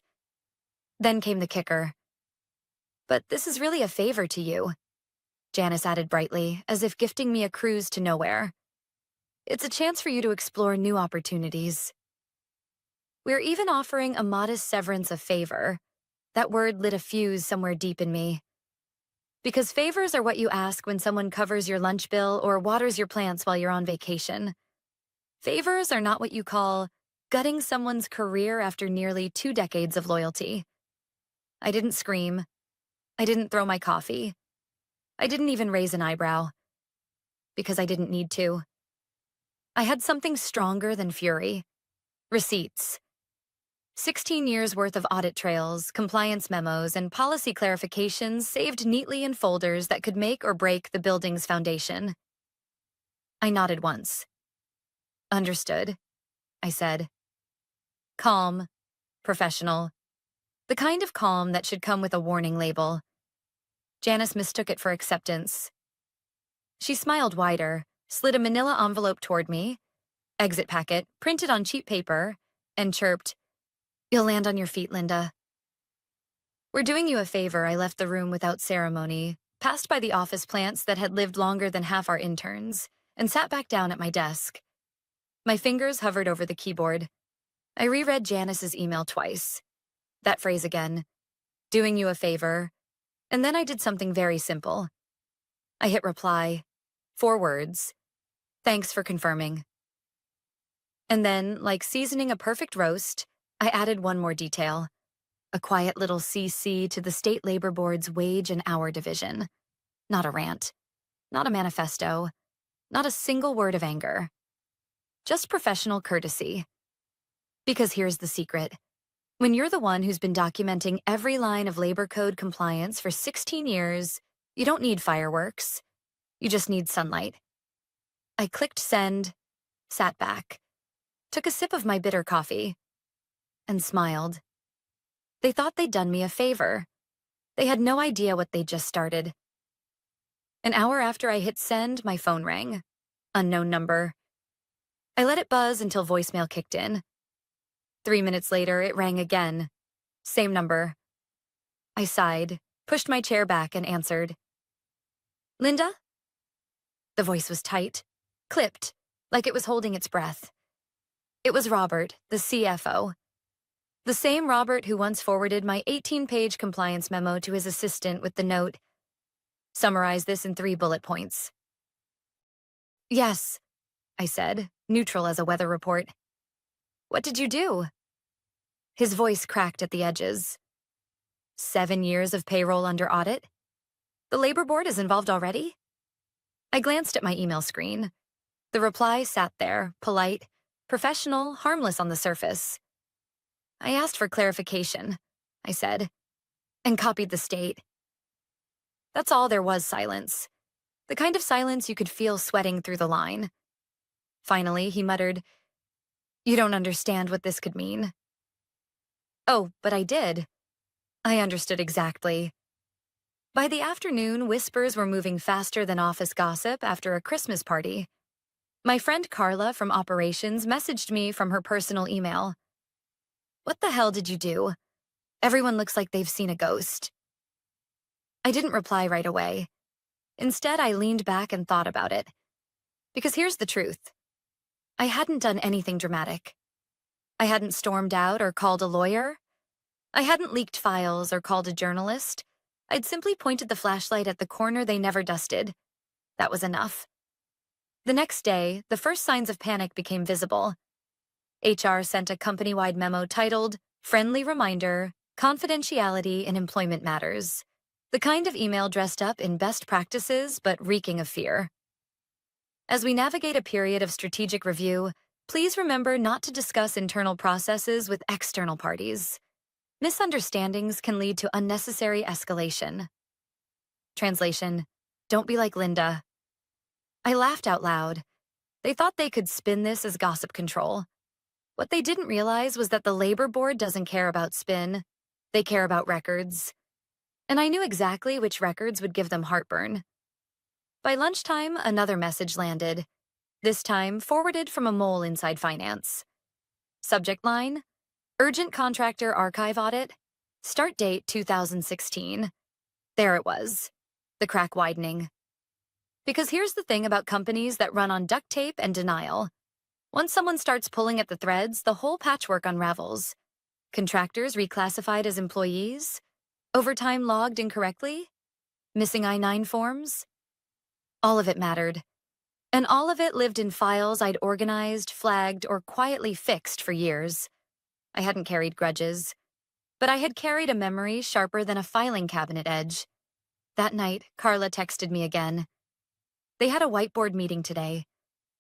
Then came the kicker. But this is really a favor to you, Janice added brightly, as if gifting me a cruise to nowhere. It's a chance for you to explore new opportunities. We're even offering a modest severance of favor. That word lit a fuse somewhere deep in me. Because favors are what you ask when someone covers your lunch bill or waters your plants while you're on vacation. Favors are not what you call gutting someone's career after nearly 2 decades of loyalty. I didn't scream. I didn't throw my coffee. I didn't even raise an eyebrow. Because I didn't need to. I had something stronger than fury. Receipts. 16 years worth of audit trails, compliance memos, and policy clarifications saved neatly in folders that could make or break the building's foundation. I nodded once. Understood, I said. Calm, professional. The kind of calm that should come with a warning label. Janice mistook it for acceptance. She smiled wider, slid a manila envelope toward me, exit packet, printed on cheap paper, and chirped, You'll land on your feet, Linda. We're doing you a favor. I left the room without ceremony, passed by the office plants that had lived longer than half our interns, and sat back down at my desk. My fingers hovered over the keyboard. I reread Janice's email twice. That phrase again, doing you a favor, and then I did something very simple. I hit reply, 4 words, Thanks for confirming. And then, like seasoning a perfect roast, I added one more detail. A quiet little CC to the State Labor Board's wage and hour division. Not a rant. Not a manifesto. Not a single word of anger. Just professional courtesy. Because here's the secret. When you're the one who's been documenting every line of labor code compliance for 16 years, you don't need fireworks. You just need sunlight. I clicked send, sat back, took a sip of my bitter coffee, and smiled. They thought they'd done me a favor. They had no idea what they'd just started. An hour after I hit send, my phone rang. Unknown number. I let it buzz until voicemail kicked in. 3 minutes later, it rang again. Same number. I sighed, pushed my chair back, and answered. Linda? The voice was tight, clipped, like it was holding its breath. It was Robert, the CFO. The same Robert who once forwarded my 18-page compliance memo to his assistant with the note, "Summarize this in 3 bullet points." Yes, I said, neutral as a weather report. What did you do? His voice cracked at the edges. 7 years of payroll under audit? The labor board is involved already? I glanced at my email screen. The reply sat there, polite, professional, harmless on the surface. I asked for clarification, I said, and copied the state. That's all there was. Silence. The kind of silence you could feel sweating through the line. Finally, he muttered, "You don't understand what this could mean." Oh, but I did. I understood exactly. By the afternoon, whispers were moving faster than office gossip after a Christmas party. My friend Carla from operations messaged me from her personal email. What the hell did you do? Everyone looks like they've seen a ghost. I didn't reply right away. Instead, I leaned back and thought about it. Because here's the truth. I hadn't done anything dramatic. I hadn't stormed out or called a lawyer. I hadn't leaked files or called a journalist. I'd simply pointed the flashlight at the corner they never dusted. That was enough. The next day, the first signs of panic became visible. HR sent a company-wide memo titled, "Friendly Reminder, Confidentiality in Employment Matters." The kind of email dressed up in best practices but reeking of fear. As we navigate a period of strategic review, please remember not to discuss internal processes with external parties. Misunderstandings can lead to unnecessary escalation. Translation: don't be like Linda. I laughed out loud. They thought they could spin this as gossip control. What they didn't realize was that the labor board doesn't care about spin. They care about records. And I knew exactly which records would give them heartburn. By lunchtime, another message landed, this time forwarded from a mole inside finance. Subject line: Urgent Contractor Archive Audit. Start date 2016. There it was, the crack widening. Because here's the thing about companies that run on duct tape and denial. Once someone starts pulling at the threads, the whole patchwork unravels. Contractors reclassified as employees? Overtime logged incorrectly? Missing I-9 forms? All of it mattered. And all of it lived in files I'd organized, flagged, or quietly fixed for years. I hadn't carried grudges, but I had carried a memory sharper than a filing cabinet edge. That night, Carla texted me again. They had a whiteboard meeting today.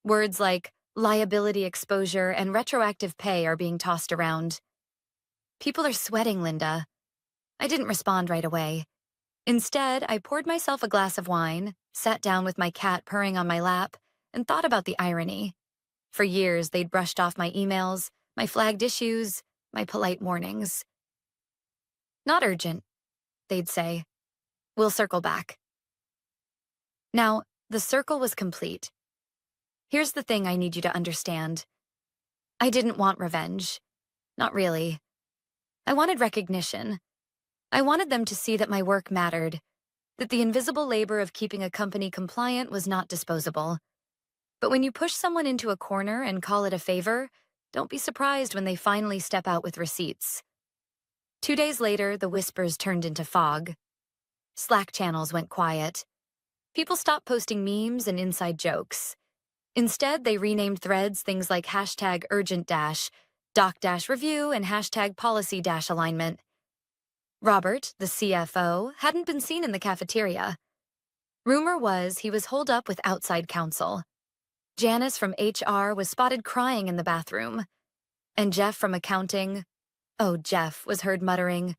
Words like liability exposure and retroactive pay are being tossed around. People are sweating, Linda. I didn't respond right away. Instead, I poured myself a glass of wine, sat down with my cat purring on my lap, and thought about the irony. For years, they'd brushed off my emails, my flagged issues, my polite warnings. Not urgent, they'd say. We'll circle back. Now, the circle was complete. Here's the thing I need you to understand. I didn't want revenge. Not really. I wanted recognition. I wanted them to see that my work mattered, that the invisible labor of keeping a company compliant was not disposable. But when you push someone into a corner and call it a favor, don't be surprised when they finally step out with receipts. 2 days later, the whispers turned into fog. Slack channels went quiet. People stopped posting memes and inside jokes. Instead, they renamed threads things like hashtag urgent dash, doc dash review, and hashtag policy dash alignment. Robert, the CFO, hadn't been seen in the cafeteria. Rumor was he was holed up with outside counsel. Janice from HR was spotted crying in the bathroom. And Jeff from accounting, oh, Jeff was heard muttering,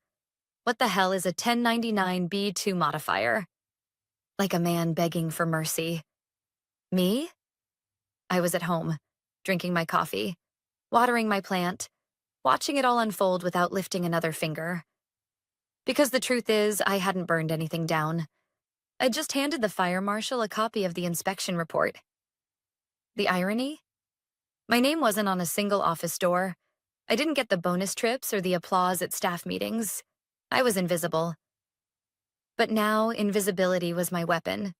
"What the hell is a 1099B2 modifier?" Like a man begging for mercy. Me? I was at home, drinking my coffee, watering my plant, watching it all unfold without lifting another finger. Because the truth is, I hadn't burned anything down. I just handed the fire marshal a copy of the inspection report. The irony? My name wasn't on a single office door. I didn't get the bonus trips or the applause at staff meetings. I was invisible. But now, invisibility was my weapon.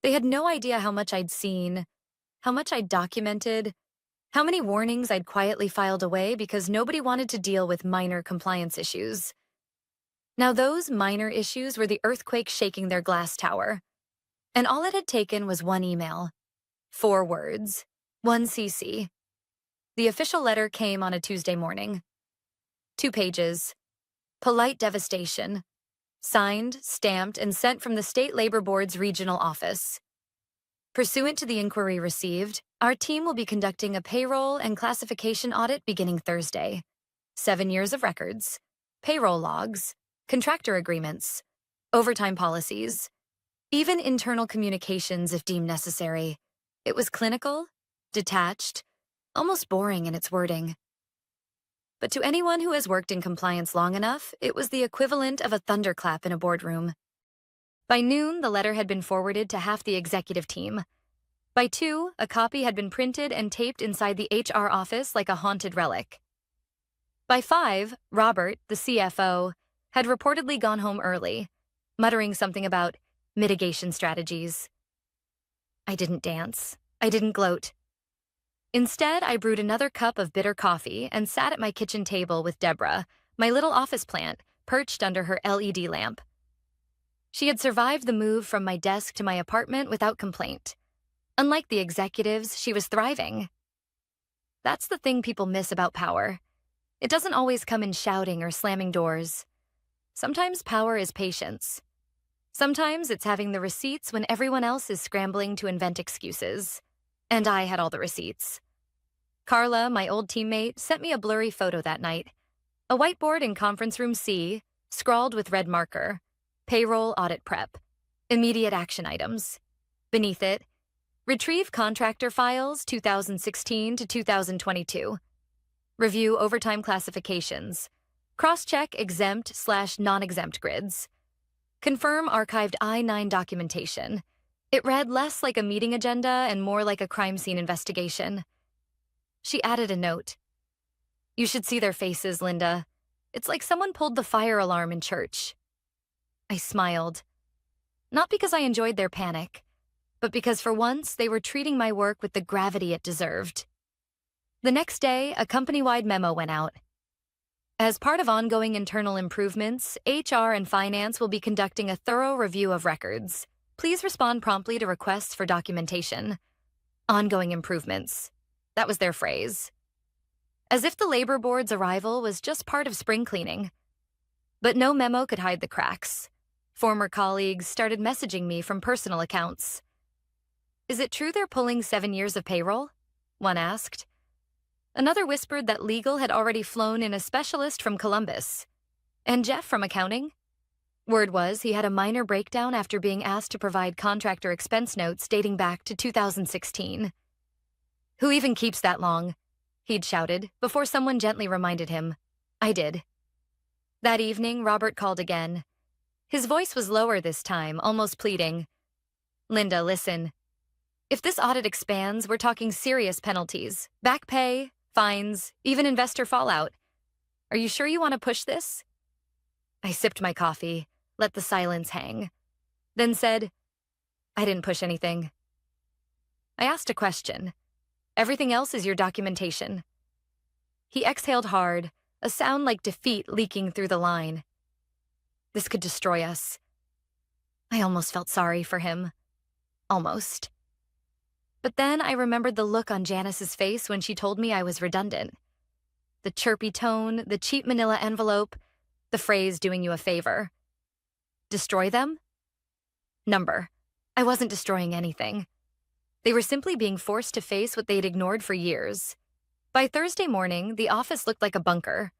They had no idea how much I'd seen, how much I'd documented, how many warnings I'd quietly filed away because nobody wanted to deal with minor compliance issues. Now those minor issues were the earthquake shaking their glass tower. And all it had taken was one email. 4 words. 1 CC. The official letter came on a Tuesday morning. 2 pages. Polite devastation. Signed, stamped, and sent from the State Labor Board's regional office. Pursuant to the inquiry received, our team will be conducting a payroll and classification audit beginning Thursday. 7 years of records, payroll logs, contractor agreements, overtime policies, even internal communications if deemed necessary. It was clinical, detached, almost boring in its wording. But to anyone who has worked in compliance long enough, it was the equivalent of a thunderclap in a boardroom. By noon, the letter had been forwarded to half the executive team. By 2, a copy had been printed and taped inside the HR office like a haunted relic. By 5, Robert, the CFO, had reportedly gone home early, muttering something about mitigation strategies. I didn't dance. I didn't gloat. Instead, I brewed another cup of bitter coffee and sat at my kitchen table with Deborah, my little office plant, perched under her LED lamp. She had survived the move from my desk to my apartment without complaint. Unlike the executives, she was thriving. That's the thing people miss about power. It doesn't always come in shouting or slamming doors. Sometimes power is patience. Sometimes it's having the receipts when everyone else is scrambling to invent excuses. And I had all the receipts. Carla, my old teammate, sent me a blurry photo that night. A whiteboard in conference room C, scrawled with red marker. Payroll audit prep. Immediate action items. Beneath it, retrieve contractor files 2016 to 2022. Review overtime classifications. Cross-check exempt/non-exempt grids. Confirm archived I-9 documentation. It read less like a meeting agenda and more like a crime scene investigation. She added a note. You should see their faces, Linda. It's like someone pulled the fire alarm in church. I smiled. Not because I enjoyed their panic, but because for once they were treating my work with the gravity it deserved. The next day, a company-wide memo went out. As part of ongoing internal improvements, HR and finance will be conducting a thorough review of records. Please respond promptly to requests for documentation. Ongoing improvements. That was their phrase. As if the labor board's arrival was just part of spring cleaning. But no memo could hide the cracks. Former colleagues started messaging me from personal accounts. Is it true they're pulling 7 years of payroll? One asked. Another whispered that legal had already flown in a specialist from Columbus. And Jeff from accounting? Word was he had a minor breakdown after being asked to provide contractor expense notes dating back to 2016. Who even keeps that long? He'd shouted before someone gently reminded him. I did. That evening, Robert called again. His voice was lower this time, almost pleading. Linda, listen. If this audit expands, we're talking serious penalties, back pay, fines, even investor fallout. Are you sure you want to push this? I sipped my coffee, let the silence hang, then said, I didn't push anything. I asked a question. Everything else is your documentation. He exhaled hard, a sound like defeat leaking through the line. This could destroy us. I almost felt sorry for him. Almost. But then I remembered the look on Janice's face when she told me I was redundant. The chirpy tone, the cheap manila envelope, the phrase doing you a favor. Destroy them? Number. I wasn't destroying anything. They were simply being forced to face what they'd ignored for years. By Thursday morning, the office looked like a bunker.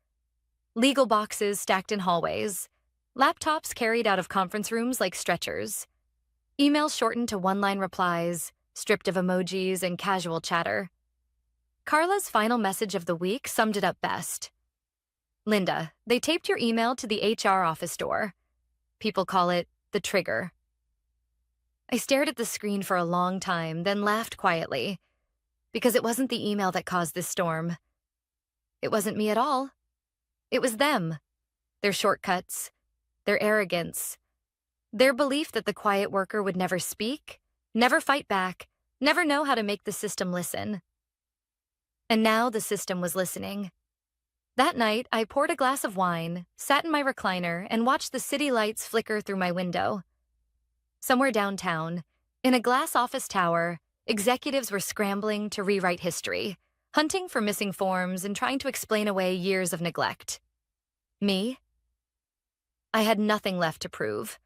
Legal boxes stacked in hallways. Laptops carried out of conference rooms like stretchers. Emails shortened to one-line replies, stripped of emojis and casual chatter. Carla's final message of the week summed it up best. Linda, they taped your email to the HR office door. People call it the trigger. I stared at the screen for a long time, then laughed quietly. Because it wasn't the email that caused this storm. It wasn't me at all. It was them. Their shortcuts. Their arrogance. Their belief that the quiet worker would never speak, never fight back, never know how to make the system listen. And now the system was listening. That night, I poured a glass of wine, sat in my recliner, and watched the city lights flicker through my window. Somewhere downtown, in a glass office tower, executives were scrambling to rewrite history, hunting for missing forms and trying to explain away years of neglect. Me? I had nothing left to prove.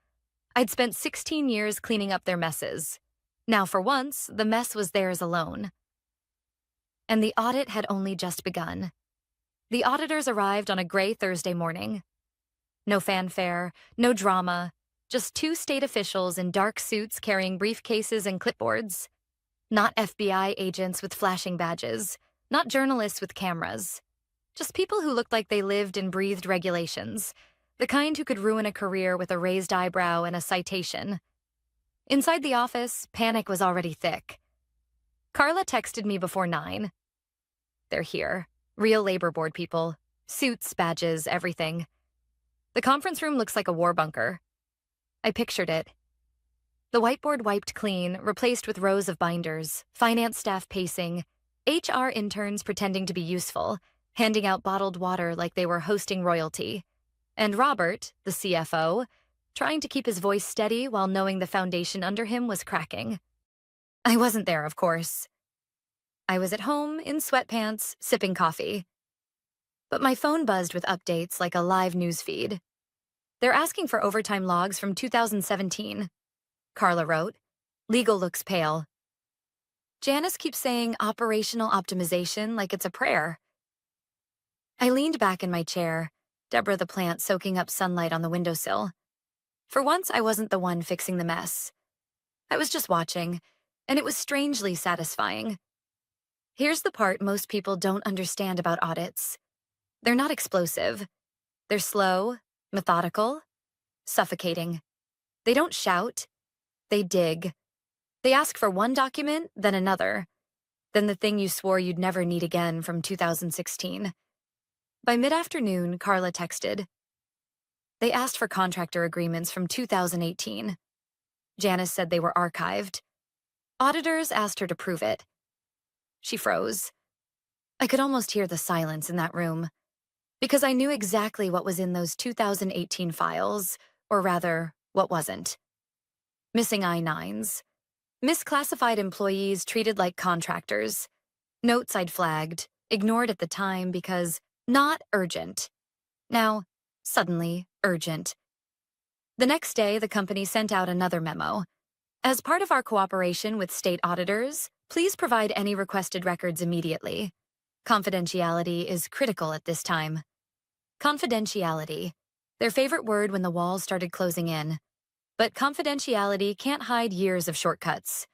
I'd spent 16 years cleaning up their messes. Now, for once, the mess was theirs alone. And the audit had only just begun. The auditors arrived on a gray Thursday morning. No fanfare, no drama, just two state officials in dark suits carrying briefcases and clipboards. Not FBI agents with flashing badges, not journalists with cameras. Just people who looked like they lived and breathed regulations, the kind who could ruin a career with a raised eyebrow and a citation. Inside the office, panic was already thick. Carla texted me before 9. They're here. Real labor board people. Suits, badges, everything. The conference room looks like a war bunker. I pictured it. The whiteboard wiped clean, replaced with rows of binders, finance staff pacing, HR interns pretending to be useful, handing out bottled water like they were hosting royalty, and Robert, the CFO, trying to keep his voice steady while knowing the foundation under him was cracking. I wasn't there, of course. I was at home, in sweatpants, sipping coffee. But my phone buzzed with updates like a live news feed. They're asking for overtime logs from 2017. Carla wrote. Legal looks pale. Janice keeps saying operational optimization like it's a prayer. I leaned back in my chair, Deborah the plant soaking up sunlight on the windowsill. For once, I wasn't the one fixing the mess. I was just watching, and it was strangely satisfying. Here's the part most people don't understand about audits. They're not explosive. They're slow, methodical, suffocating. They don't shout. They dig. They ask for one document, then another, then the thing you swore you'd never need again from 2016. By mid-afternoon, Carla texted. They asked for contractor agreements from 2018. Janice said they were archived. Auditors asked her to prove it. She froze. I could almost hear the silence in that room, because I knew exactly what was in those 2018 files, or rather, what wasn't. Missing I-9s. Misclassified employees treated like contractors. Notes I'd flagged, ignored at the time because not urgent. Now, suddenly, urgent. The next day, the company sent out another memo. As part of our cooperation with state auditors, please provide any requested records immediately. Confidentiality is critical at this time. Confidentiality. Their favorite word when the walls started closing in. But confidentiality can't hide years of shortcuts.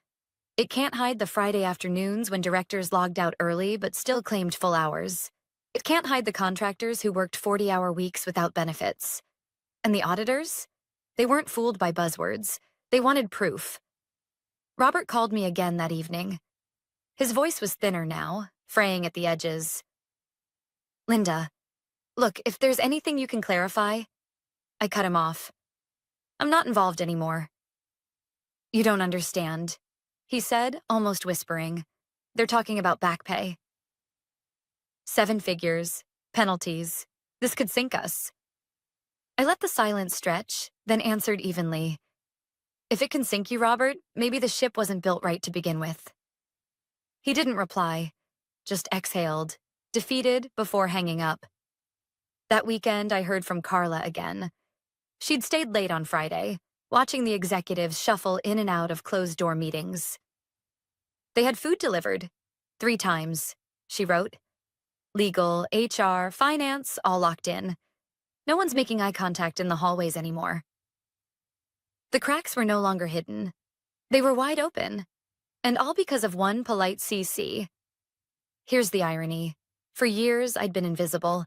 It can't hide the Friday afternoons when directors logged out early but still claimed full hours. It can't hide the contractors who worked 40-hour weeks without benefits. And the auditors? They weren't fooled by buzzwords. They wanted proof. Robert called me again that evening. His voice was thinner now, fraying at the edges. Linda, look, if there's anything you can clarify. I cut him off. I'm not involved anymore. You don't understand, he said, almost whispering. They're talking about back pay. 7 figures, penalties. This could sink us. I let the silence stretch, then answered evenly. If it can sink you, Robert, maybe the ship wasn't built right to begin with. He didn't reply, just exhaled, defeated before hanging up. That weekend, I heard from Carla again. She'd stayed late on Friday, watching the executives shuffle in and out of closed-door meetings. They had food delivered 3 times, she wrote. Legal, HR, finance, all locked in. No one's making eye contact in the hallways anymore. The cracks were no longer hidden. They were wide open, and all because of one polite CC. Here's the irony. For years, I'd been invisible.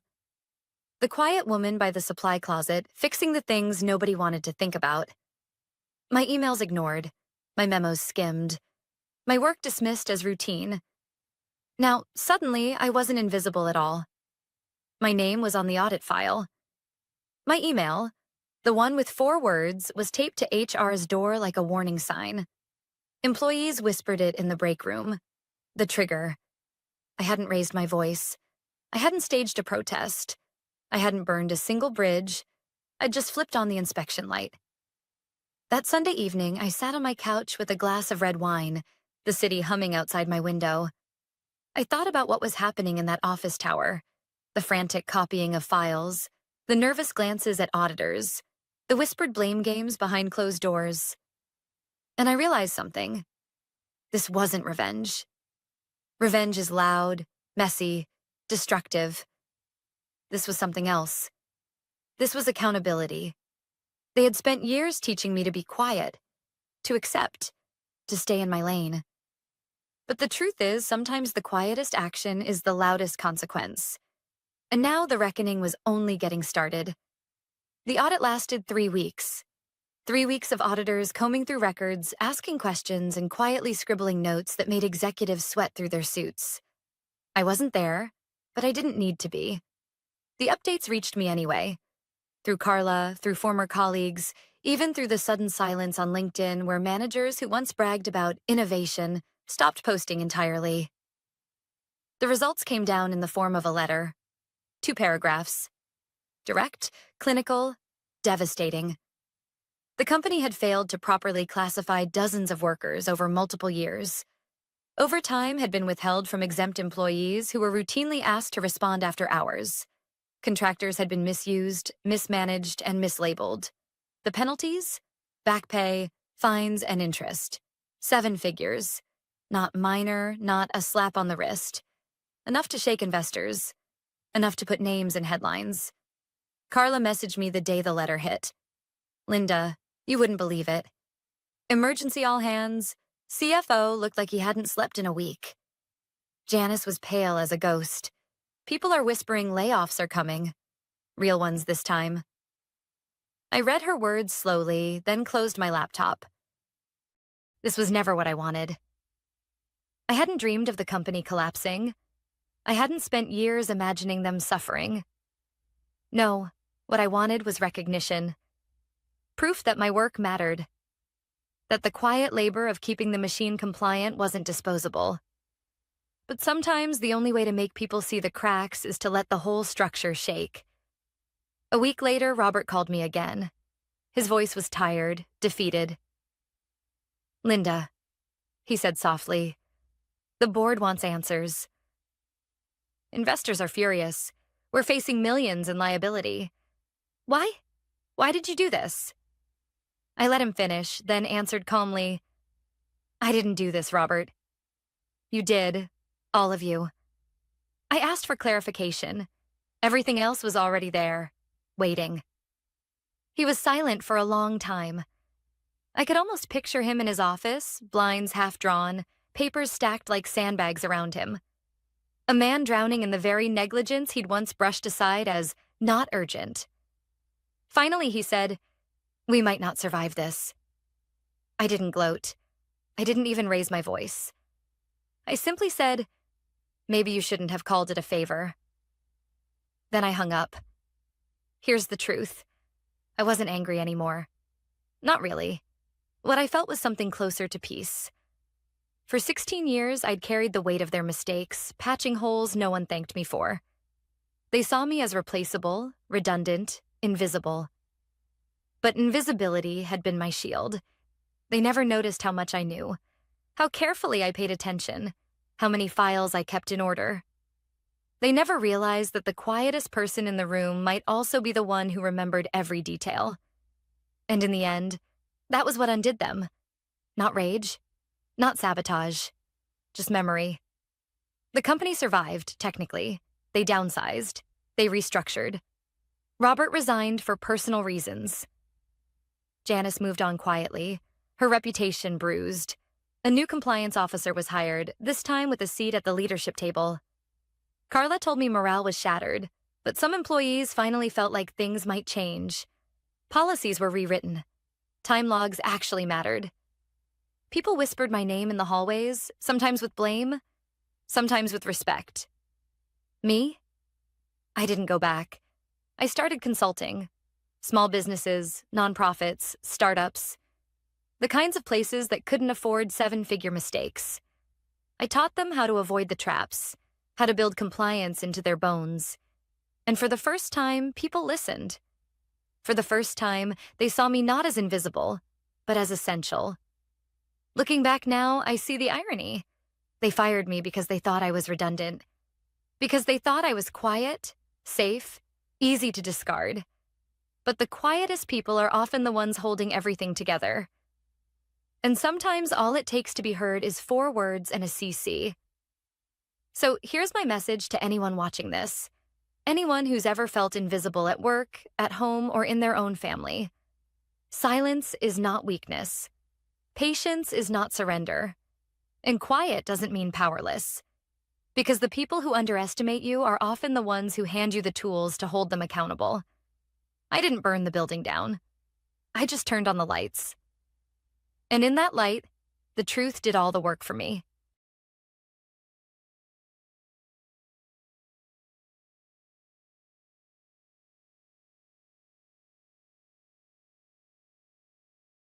The quiet woman by the supply closet, fixing the things nobody wanted to think about. My emails ignored, my memos skimmed, my work dismissed as routine. Now, suddenly, I wasn't invisible at all. My name was on the audit file. My email, the one with 4 words, was taped to HR's door like a warning sign. Employees whispered it in the break room. The trigger. I hadn't raised my voice. I hadn't staged a protest. I hadn't burned a single bridge. I'd just flipped on the inspection light. That Sunday evening, I sat on my couch with a glass of red wine, the city humming outside my window. I thought about what was happening in that office tower, the frantic copying of files, the nervous glances at auditors, the whispered blame games behind closed doors. And I realized something. This wasn't revenge. Revenge is loud, messy, destructive. This was something else. This was accountability. They had spent years teaching me to be quiet, to accept, to stay in my lane. But the truth is, sometimes the quietest action is the loudest consequence. And now the reckoning was only getting started. The audit lasted 3 weeks. 3 weeks of auditors combing through records, asking questions, and quietly scribbling notes that made executives sweat through their suits. I wasn't there, but I didn't need to be. The updates reached me anyway. Through Carla, through former colleagues, even through the sudden silence on LinkedIn where managers who once bragged about innovation stopped posting entirely. The results came down in the form of a letter. 2 paragraphs. Direct, clinical, devastating. The company had failed to properly classify dozens of workers over multiple years. Overtime had been withheld from exempt employees who were routinely asked to respond after hours. Contractors had been misused, mismanaged, and mislabeled. The penalties? Back pay, fines, and interest. 7 figures. Not minor, not a slap on the wrist. Enough to shake investors. Enough to put names in headlines. Carla messaged me the day the letter hit. Linda, you wouldn't believe it. Emergency all hands. CFO looked like he hadn't slept in a week. Janice was pale as a ghost. People are whispering layoffs are coming. Real ones this time. I read her words slowly, then closed my laptop. This was never what I wanted. I hadn't dreamed of the company collapsing. I hadn't spent years imagining them suffering. No, what I wanted was recognition. Proof that my work mattered. That the quiet labor of keeping the machine compliant wasn't disposable. But sometimes the only way to make people see the cracks is to let the whole structure shake. A week later, Robert called me again. His voice was tired, defeated. Linda, he said softly, the board wants answers. Investors are furious. We're facing millions in liability. Why? Why did you do this? I let him finish, then answered calmly, I didn't do this, Robert. You did. All of you. I asked for clarification. Everything else was already there, waiting. He was silent for a long time. I could almost picture him in his office, blinds half drawn, papers stacked like sandbags around him. A man drowning in the very negligence he'd once brushed aside as not urgent. Finally, he said, we might not survive this. I didn't gloat. I didn't even raise my voice. I simply said, maybe you shouldn't have called it a favor. Then I hung up. Here's the truth. I wasn't angry anymore. Not really. What I felt was something closer to peace. For 16 years, I'd carried the weight of their mistakes, patching holes no one thanked me for. They saw me as replaceable, redundant, invisible. But invisibility had been my shield. They never noticed how much I knew, how carefully I paid attention, how many files I kept in order. They never realized that the quietest person in the room might also be the one who remembered every detail. And in the end, that was what undid them. Not rage, not sabotage, just memory. The company survived, technically. They downsized. They restructured. Robert resigned for personal reasons. Janice moved on quietly, her reputation bruised. A new compliance officer was hired, this time with a seat at the leadership table. Carla told me morale was shattered, but some employees finally felt like things might change. Policies were rewritten. Time logs actually mattered. People whispered my name in the hallways, sometimes with blame, sometimes with respect. Me? I didn't go back. I started consulting. Small businesses, nonprofits, startups. The kinds of places that couldn't afford seven-figure mistakes. I taught them how to avoid the traps, how to build compliance into their bones. And for the first time, people listened. For the first time, they saw me not as invisible, but as essential. Looking back now, I see the irony. They fired me because they thought I was redundant. Because they thought I was quiet, safe, easy to discard. But the quietest people are often the ones holding everything together. And sometimes all it takes to be heard is 4 words and a CC. So here's my message to anyone watching this. Anyone who's ever felt invisible at work, at home, or in their own family. Silence is not weakness. Patience is not surrender. And quiet doesn't mean powerless. Because the people who underestimate you are often the ones who hand you the tools to hold them accountable. I didn't burn the building down. I just turned on the lights. And in that light, the truth did all the work for me.